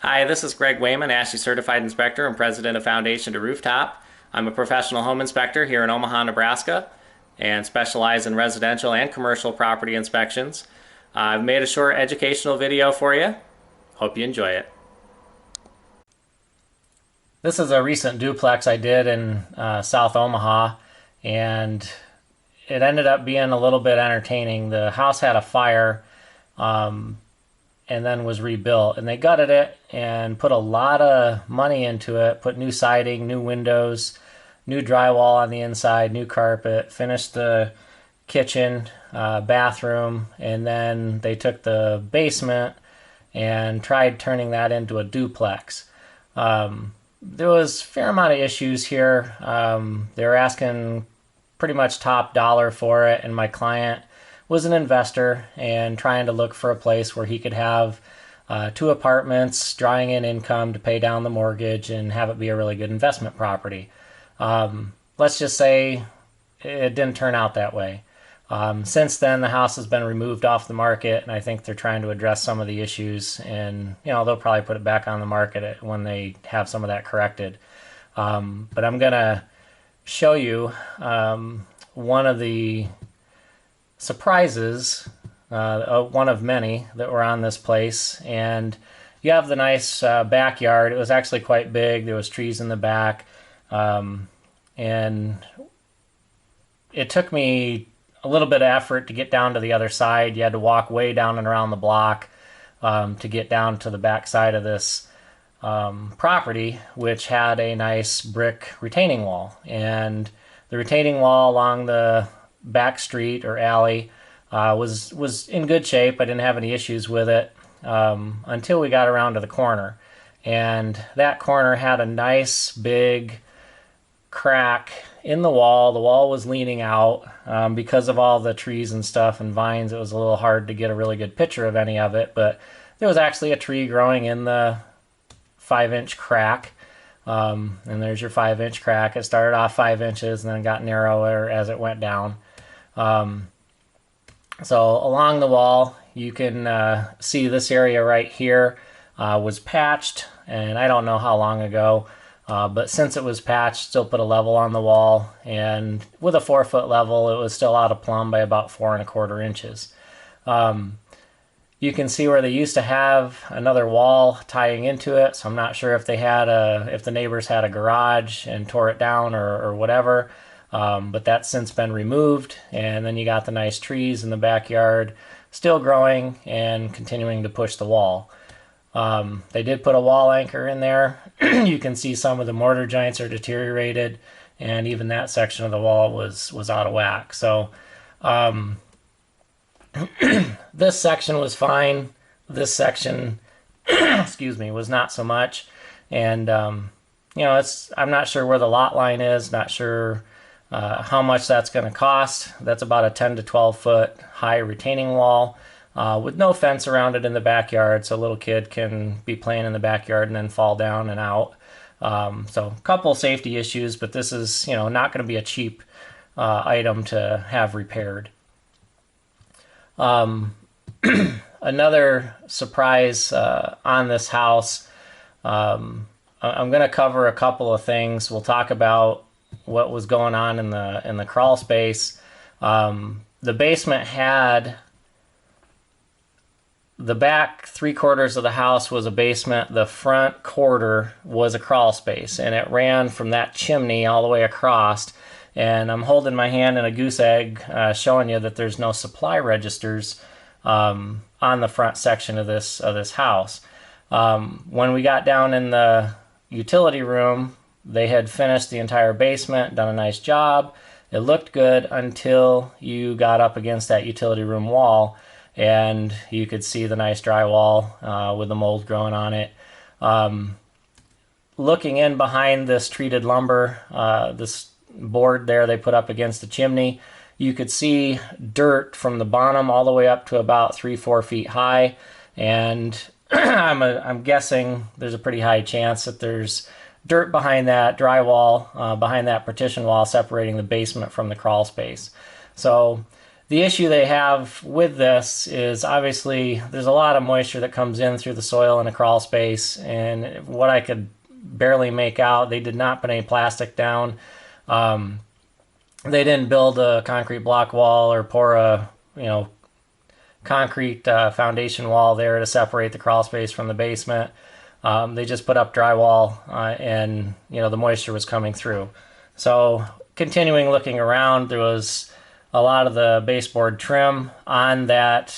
Hi, this is Greg Wayman, ASHI Certified Inspector and President of Foundation to Rooftop. I'm a professional home inspector here in Omaha, Nebraska, and specialize in residential and commercial property inspections. I've made a short educational video for you. Hope you enjoy it. This is a recent duplex I did in South Omaha, and it ended up being a little bit entertaining. The house had a fire, and then was rebuilt, and they gutted it and put a lot of money into it, put new siding, new windows, new drywall on the inside, new carpet, finished the kitchen, bathroom, and then they took the basement and tried turning that into a duplex. There was a fair amount of issues here. They were asking pretty much top dollar for it, and my client was an investor and trying to look for a place where he could have 2 apartments, drawing in income to pay down the mortgage and have it be a really good investment property. Let's just say it didn't turn out that way. Since then, the house has been removed off the market, and I think they're trying to address some of the issues, and they'll probably put it back on the market when they have some of that corrected. But I'm gonna show you one of the surprises, one of many that were on this place. And you have the nice backyard. It was actually quite big. There was trees in the back, and it took me a little bit of effort to get down to the other side. You had to walk way down and around the block to get down to the back side of this property, which had a nice brick retaining wall. And the retaining wall along the back street or alley was in good shape. I didn't have any issues with it until we got around to the corner, and that corner had a nice big crack in the wall. The wall was leaning out because of all the trees and stuff and vines. It was a little hard to get a really good picture of any of it, but there was actually a tree growing in the 5-inch crack. And there's your 5-inch crack. It started off 5 inches and then got narrower as it went down. So along the wall, you can see this area right here was patched, and I don't know how long ago, but since it was patched, still put a level on the wall, and with a 4-foot level, it was still out of plumb by about 4¼ inches. You can see where they used to have another wall tying into it, so I'm not sure if if the neighbors had a garage and tore it down or whatever. But that's since been removed, and then you got the nice trees in the backyard still growing and continuing to push the wall. They did put a wall anchor in there. You can see some of the mortar joints are deteriorated, and even that section of the wall was out of whack. So this section was fine. This section excuse me, was not so much. And I'm not sure where the lot line is, not sure how much that's going to cost. That's about a 10 to 12 foot high retaining wall with no fence around it in the backyard, so a little kid can be playing in the backyard and then fall down and out. So a couple safety issues, but this is not going to be a cheap item to have repaired. Another surprise on this house, I'm going to cover a couple of things. We'll talk about what was going on in the crawl space. The basement had the back 3/4 of the house was a basement. The front quarter was a crawl space, and it ran from that chimney all the way across. And I'm holding my hand in a goose egg, showing you that there's no supply registers on the front section of this house. When we got down in the utility room, they had finished the entire basement, done a nice job. It looked good until you got up against that utility room wall, and you could see the nice drywall with the mold growing on it. Looking in behind this treated lumber, this board there they put up against the chimney, you could see dirt from the bottom all the way up to about 3-4 feet high, and I'm guessing there's a pretty high chance that there's dirt behind that drywall, behind that partition wall separating the basement from the crawl space. So The issue they have with this is obviously there's a lot of moisture that comes in through the soil in a crawl space, and what I could barely make out, they did not put any plastic down. They didn't build a concrete block wall or pour a concrete foundation wall there to separate the crawl space from the basement. They just put up drywall, and the moisture was coming through. So continuing looking around, there was a lot of the baseboard trim on that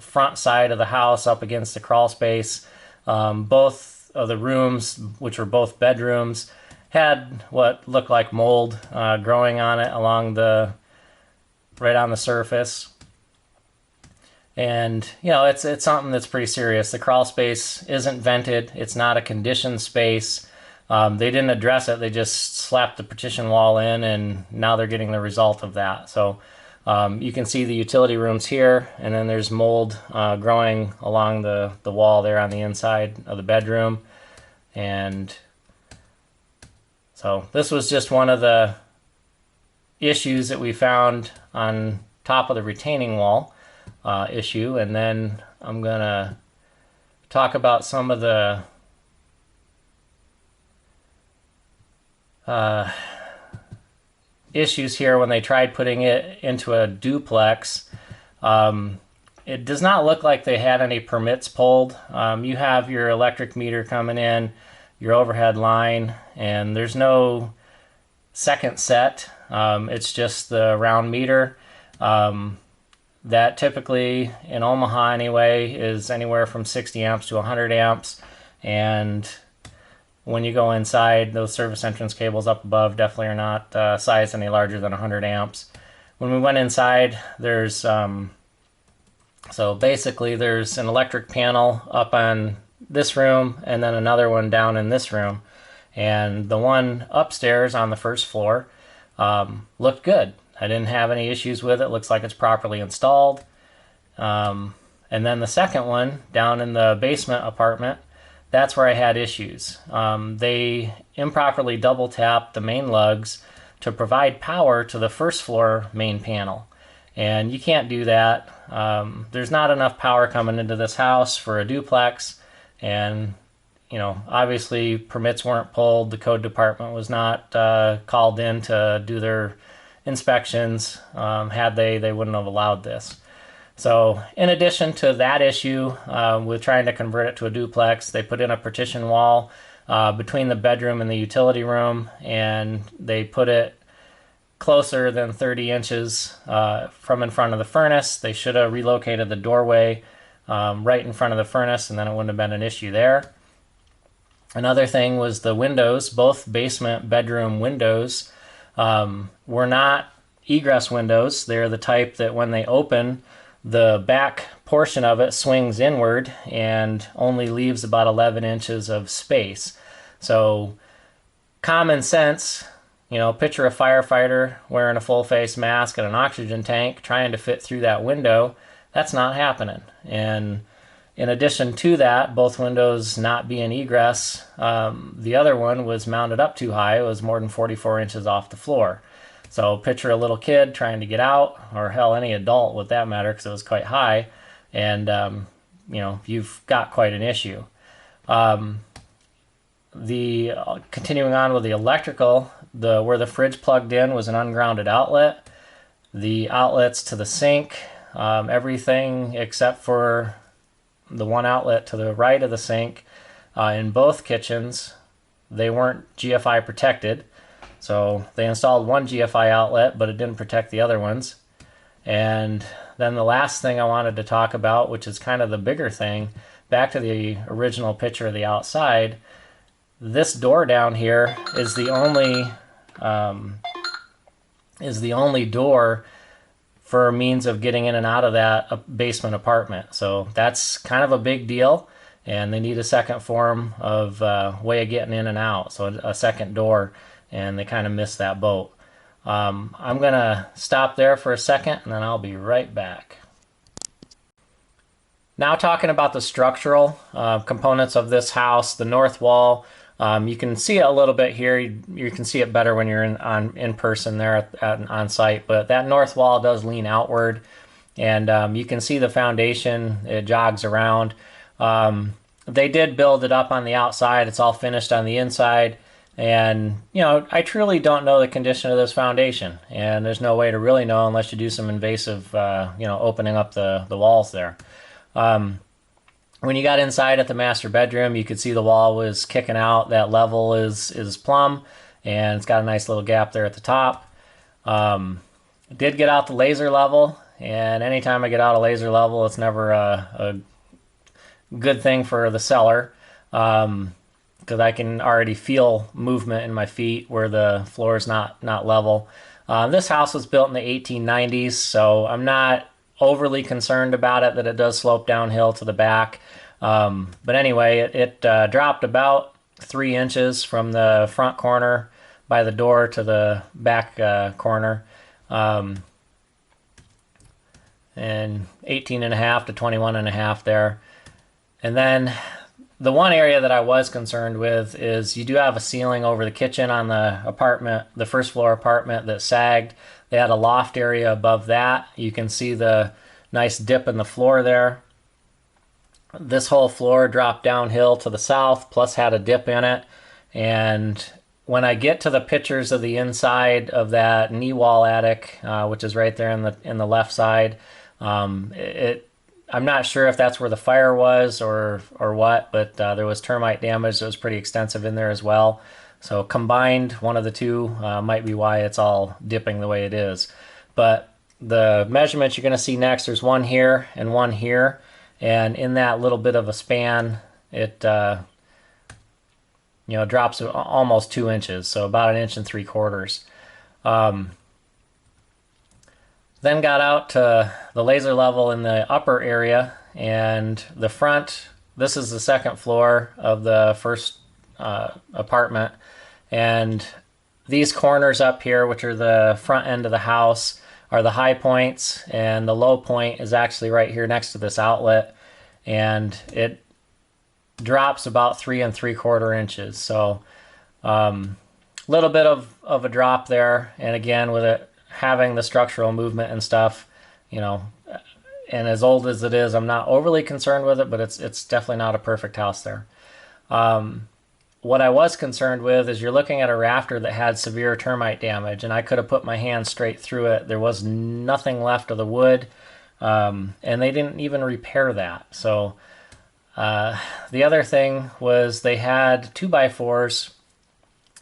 front side of the house up against the crawl space. Both of the rooms, which were both bedrooms, had what looked like mold growing on it right on the surface. And it's something that's pretty serious. The crawl space isn't vented. It's not a conditioned space. They didn't address it. They just slapped the partition wall in, and now they're getting the result of that. So you can see the utility rooms here, and then there's mold growing along the wall there on the inside of the bedroom. And so this was just one of the issues that we found on top of the retaining wall issue. And then I'm going to talk about some of the issues here when they tried putting it into a duplex. It does not look like they had any permits pulled. You have your electric meter coming in, your overhead line, and there's no second set. It's just the round meter. That typically, in Omaha anyway, is anywhere from 60 amps to 100 amps. And when you go inside, those service entrance cables up above definitely are not sized any larger than 100 amps. When we went inside, there's so basically there's an electric panel up on this room and then another one down in this room. And the one upstairs on the first floor looked good. I didn't have any issues with it. Looks like it's properly installed. And then the second one down in the basement apartment, that's where I had issues. They improperly double tapped the main lugs to provide power to the first floor main panel. And you can't do that. There's not enough power coming into this house for a duplex. And, obviously permits weren't pulled. The code department was not called in to do their inspections. Had they wouldn't have allowed this. So in addition to that issue with trying to convert it to a duplex, they put in a partition wall between the bedroom and the utility room, and they put it closer than 30 inches from in front of the furnace. They should have relocated the doorway right in front of the furnace, and then it wouldn't have been an issue there. Another thing was the windows. Both basement bedroom windows were not egress windows. They're the type that when they open, the back portion of it swings inward and only leaves about 11 inches of space. So common sense, picture a firefighter wearing a full face mask and an oxygen tank trying to fit through that window. That's not happening. And in addition to that, both windows not being egress, the other one was mounted up too high. It was more than 44 inches off the floor. So picture a little kid trying to get out, or hell, any adult with that matter, because it was quite high, and you've got quite an issue. The continuing on with the electrical, where the fridge plugged in was an ungrounded outlet. The outlets to the sink, everything except for the one outlet to the right of the sink, in both kitchens, they weren't GFI protected. So they installed one GFI outlet, but it didn't protect the other ones. And then the last thing I wanted to talk about, which is kind of the bigger thing, back to the original picture of the outside, this door down here is the only door for means of getting in and out of that basement apartment. So that's kind of a big deal, and they need a second form of way of getting in and out, so a second door. And they kind of missed that boat. I'm going to stop there for a second, and then I'll be right back. Now talking about the structural components of this house, the north wall You can see it a little bit here. You can see it better when you're in person there on site. But that north wall does lean outward, and you can see the foundation. It jogs around. They did build it up on the outside. It's all finished on the inside. And, I truly don't know the condition of this foundation. And there's no way to really know unless you do some invasive, opening up the walls there. When you got inside at the master bedroom, you could see the wall was kicking out. That level is plumb, and it's got a nice little gap there at the top. Did get out the laser level, and anytime I get out a laser level, it's never a good thing for the seller. Because I can already feel movement in my feet where the floor is not level. This house was built in the 1890s, so I'm not overly concerned about it that it does slope downhill to the back. But anyway, it dropped about 3 inches from the front corner by the door to the back corner. And 18.5 to 21.5 there. And then the one area that I was concerned with is you do have a ceiling over the kitchen on the apartment, the first floor apartment that sagged. They had a loft area above that. You can see the nice dip in the floor there. This whole floor dropped downhill to the south, plus had a dip in it. And when I get to the pictures of the inside of that knee wall attic, which is right there in the left side, I'm not sure if that's where the fire was or what, but there was termite damage that was pretty extensive in there as well. So combined, one of the two might be why it's all dipping the way it is. But the measurements you're going to see next, there's one here and one here. And in that little bit of a span, it drops almost 2 inches, so about 1.75 inches. Then got out to the laser level in the upper area, and the front, this is the second floor of the first apartment, and these corners up here, which are the front end of the house, are the high points, and the low point is actually right here next to this outlet, and it drops about 3.75 inches. So little bit of a drop there, and again, with it having the structural movement and stuff, and as old as it is, I'm not overly concerned with it, but it's definitely not a perfect house there. What I was concerned with is you're looking at a rafter that had severe termite damage, and I could have put my hand straight through it. There was nothing left of the wood, and they didn't even repair that. So the other thing was they had 2x4s.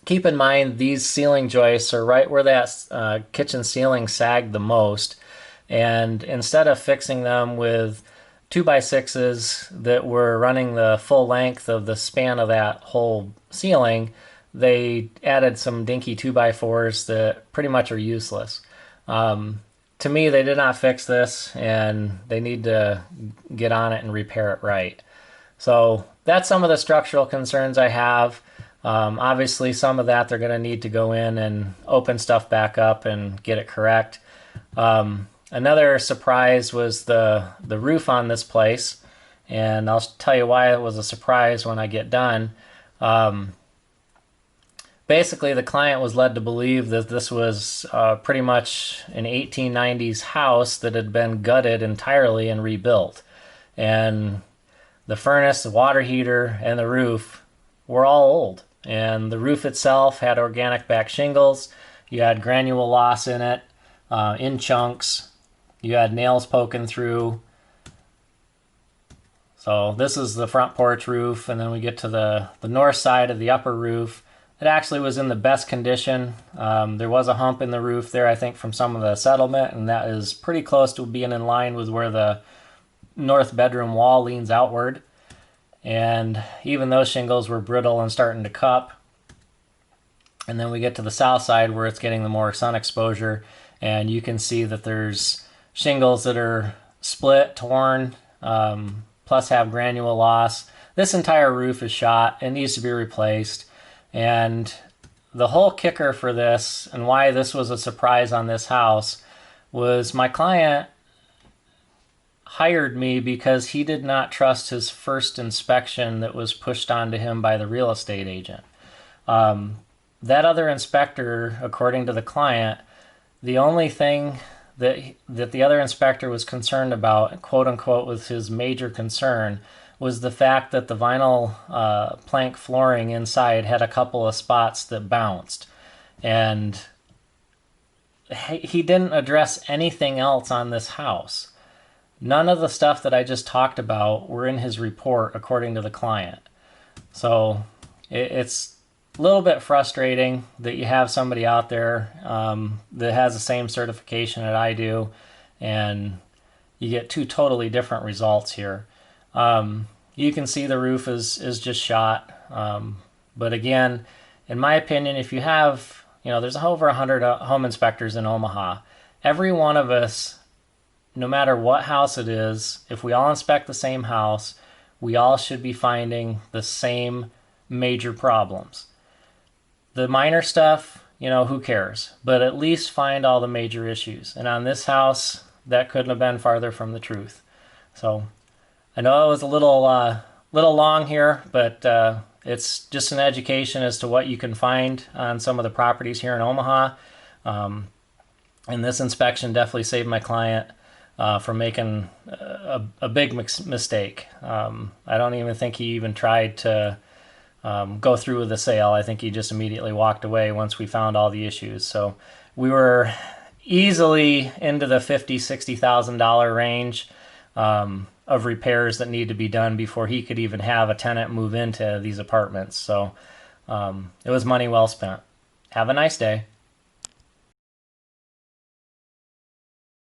Keep in mind, these ceiling joists are right where that kitchen ceiling sagged the most. And instead of fixing them with 2x6s that were running the full length of the span of that whole ceiling, they added some dinky 2x4s that pretty much are useless. To me, they did not fix this, and they need to get on it and repair it right. So that's some of the structural concerns I have. Obviously, some of that they're going to need to go in and open stuff back up and get it correct. Another surprise was the roof on this place, and I'll tell you why it was a surprise when I get done. Basically, the client was led to believe that this was pretty much an 1890s house that had been gutted entirely and rebuilt. And the furnace, the water heater, and the roof were all old. And the roof itself had organic back shingles. You had granule loss in it, in chunks. You had nails poking through. So this is the front porch roof, and then we get to the north side of the upper roof. It actually was in the best condition. There was a hump in the roof there, I think, from some of the settlement, and that is pretty close to being in line with where the north bedroom wall leans outward. And even those shingles were brittle and starting to cup. And then we get to the south side where it's getting the more sun exposure, and you can see that there's shingles that are split, torn, plus have granule loss. This entire roof is shot and needs to be replaced. And the whole kicker for this, and why this was a surprise on this house, was my client hired me because he did not trust his first inspection that was pushed onto him by the real estate agent. That other inspector, according to the client, the only thing that the other inspector was concerned about, quote unquote, was his major concern, was the fact that the vinyl plank flooring inside had a couple of spots that bounced. And he didn't address anything else on this house. None of the stuff that I just talked about were in his report, according to the client. So it's a little bit frustrating that you have somebody out there that has the same certification that I do, and you get two totally different results here. You can see the roof is just shot. But again, in my opinion, if you have, there's over 100 home inspectors in Omaha. Every one of us, no matter what house it is, if we all inspect the same house, we all should be finding the same major problems. The minor stuff, who cares? But at least find all the major issues. And on this house, that couldn't have been farther from the truth. So I know it was a little long here, but it's just an education as to what you can find on some of the properties here in Omaha. And this inspection definitely saved my client from making a big mistake. I don't even think he even tried to go through with the sale. I think he just immediately walked away once we found all the issues. So we were easily into the $50,000-$60,000 range of repairs that need to be done before he could even have a tenant move into these apartments. So it was money well spent. Have a nice day.